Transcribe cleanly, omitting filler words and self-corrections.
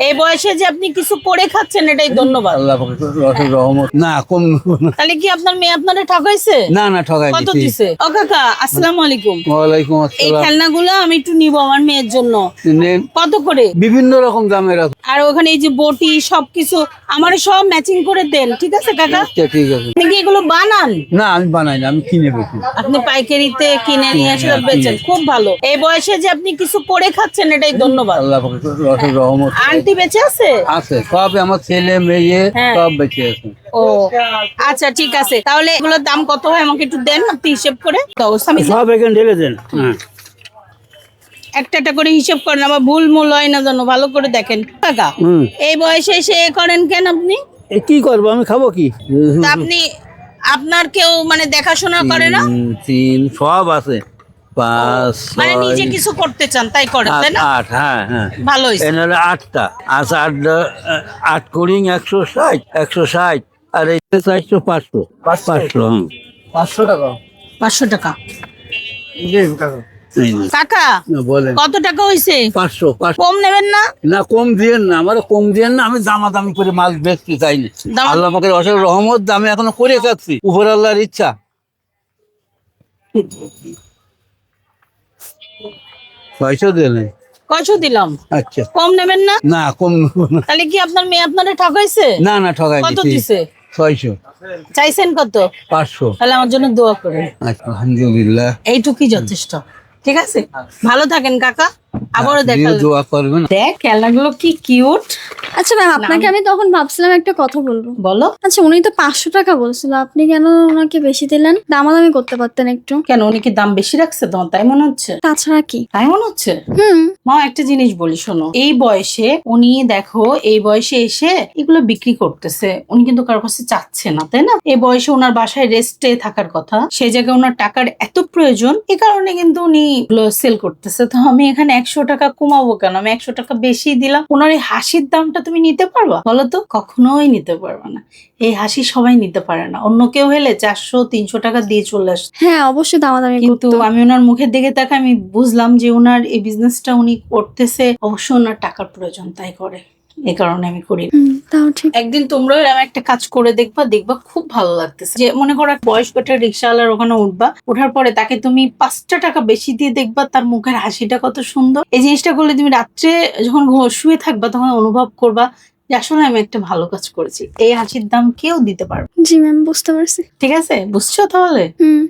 এই বয়সে যে আপনি কিছু করে খাচ্ছেন এটাই ধন্যবাদ। আল্লাহ পাকের রহমত। না কম তাহলে কি আপনার মেয়ে আপনারে ঠকাইছে? না না ঠকাই কত দিছি। দিছে? ও কাকা আসসালামু আলাইকুম। ওয়ালাইকুম এই আসসালাম। খেলনাগুলো আমি একটু নিব আমার মেয়ের জন্য। নেন। কত করে? বিভিন্ন রকম দামের আছে। আর ওখানে এই যে বটি সবকিছু আমারে সব ম্যাচিং করে দেন, ঠিক আছে কাকা? আচ্ছা ঠিক আছে। আপনি কি এগুলো বানান? না আমি বানাই না, আমি কিনে বেশি। আপনি পাইকারিতে কিনে নিয়ে এসে বেচেন, খুব ভালো। এই বয়সে যে আপনি কিছু করে খাচ্ছেন এটাই ধন্যবাদ। আল্লাহ পাকের রহমত। আন্টি বেঁচে আছে? আছে সব, আমার ছেলে মেয়ে হ্যাঁ। সব বেঁচে আছে। ও আচ্ছা ঠিক আছে, তাহলে এগুলোর দাম কত হয় আমাকে একটু দেন, আপনি হিসেব করে। তো আমি সব এখানে ঢেলে দেন। হ্যাঁ একটা একটা করে হিসেব করেন, আবার ভুল মূল হয় না যেন, ভালো করে দেখেন কাকা। এই বয়সে এসে এ করেন কেন আপনি? কি করবো, আমি খাবো কি? তা আপনি আপনার কেউ মানে দেখাশোনা করে না? তিন সব আছে, পাঁচ মানে ছয়, নিজে কিছু করতে চান তাই করেন, তাই না? আট। হ্যাঁ হ্যাঁ ভালো হয়েছে। এনারা আটটা আচ্ছা, আট করিং 160 160 আর এই 400 500 500 500 টাকা 500 টাকা এই নিন। কাকা বলেন কত টাকা হয়েছে? 500 কম নেবেন না? না কম দিয়েন না, আমার কম দিয়েন না, আমি দামাদামি করে মাল বেচতে চাই না। দাম- আল্লাহ পাকের অশেষ রহমত, আমি এখনো করে খাচ্ছি, উপর আল্লাহর ইচ্ছা। পয়সা দিলেন? কয়শো দিলাম। আচ্ছা কম নেবেন না? না কম নেবো না। তাহলে কি আপনার মেয়ে আপনারে ঠকাইছে? না না ঠকাই কত দিছি। দিছে? 600 চাইছেন কত? 500। তাহলে আমার জন্য দোয়া করেন। আচ্ছা আলহামদুলিল্লাহ। এইটুকুই যথেষ্ট, ঠিক আছে? ভালো থাকেন কাকা, আবারও দেখা আপনিও দোয়া করবেন। দেখ খেলনাগুলো কি কিউট। আচ্ছা ম্যাম, আপনাকে আমি তখন ভাবছিলাম একটা কথা বলবো। বলো। আচ্ছা, উনি তো 500 টাকা বলছিল, আপনি কেন ওনাকে বেশি দিলেন? দামাদামি করতে পারতেন একটু। কেন, উনি কি দাম বেশি রাখছে তোমার তাই মনে হচ্ছে? তাছাড়া কি? তাই মনে হচ্ছে? হুম। মা একটা জিনিস বলি শোনো, এই বয়সে উনি দেখো, এই বয়সে এসে এগুলো বিক্রি করতেছে, উনি কিন্তু কারোর কাছে চাচ্ছে না, তাই না? এই বয়সে ওনার বাসায় রেস্টে থাকার কথা, সেই জায়গায় ওনার টাকার এত প্রয়োজন, এই কারণে কিন্তু উনি সেল করতেছে। তো আমি এখানে 100 টাকা কমাবো কেন? আমি 100 টাকা বেশি দিলাম। ওনার এই হাসির দামটা তুমি নিতে পারবা বলো তো? কখনোই নিতে পারবা না। এই হাসি সবাই নিতে পারে না। অন্য কেউ হলে 400-300 টাকা দিয়ে চলে আসতো, হ্যাঁ, অবশ্যই দামাদামি কিন্তু করতো। আমি ওনার মুখের দিকে তাকে আমি বুঝলাম যে ওনার এই বিজনেসটা উনি করতেছে, অবশ্যই ওনার টাকার প্রয়োজন, তাই করে। এই কারণে আমি করি। তাও ঠিক। একদিন তোমরা এরকম একটা কাজ করে দেখবা, দেখবা খুব ভালো লাগতেছে। যে মনে করো এক বয়স্ক একটা রিক্সাওয়ালার ওখানে উঠবা, ওঠার পরে তাকে তুমি 5টা টাকা বেশি দিয়ে দেখবা তার মুখের হাসিটা কত সুন্দর। এই জিনিসটা করলে তুমি রাত্রে যখন শুয়ে থাকবা তখন অনুভব করবা যে আসলে আমি একটা ভালো কাজ করেছি। এই হাসির দাম কেউ দিতে পারবে। জি ম্যাম, বুঝতে পারছি। ঠিক আছে, বুঝছো তাহলে? হুম।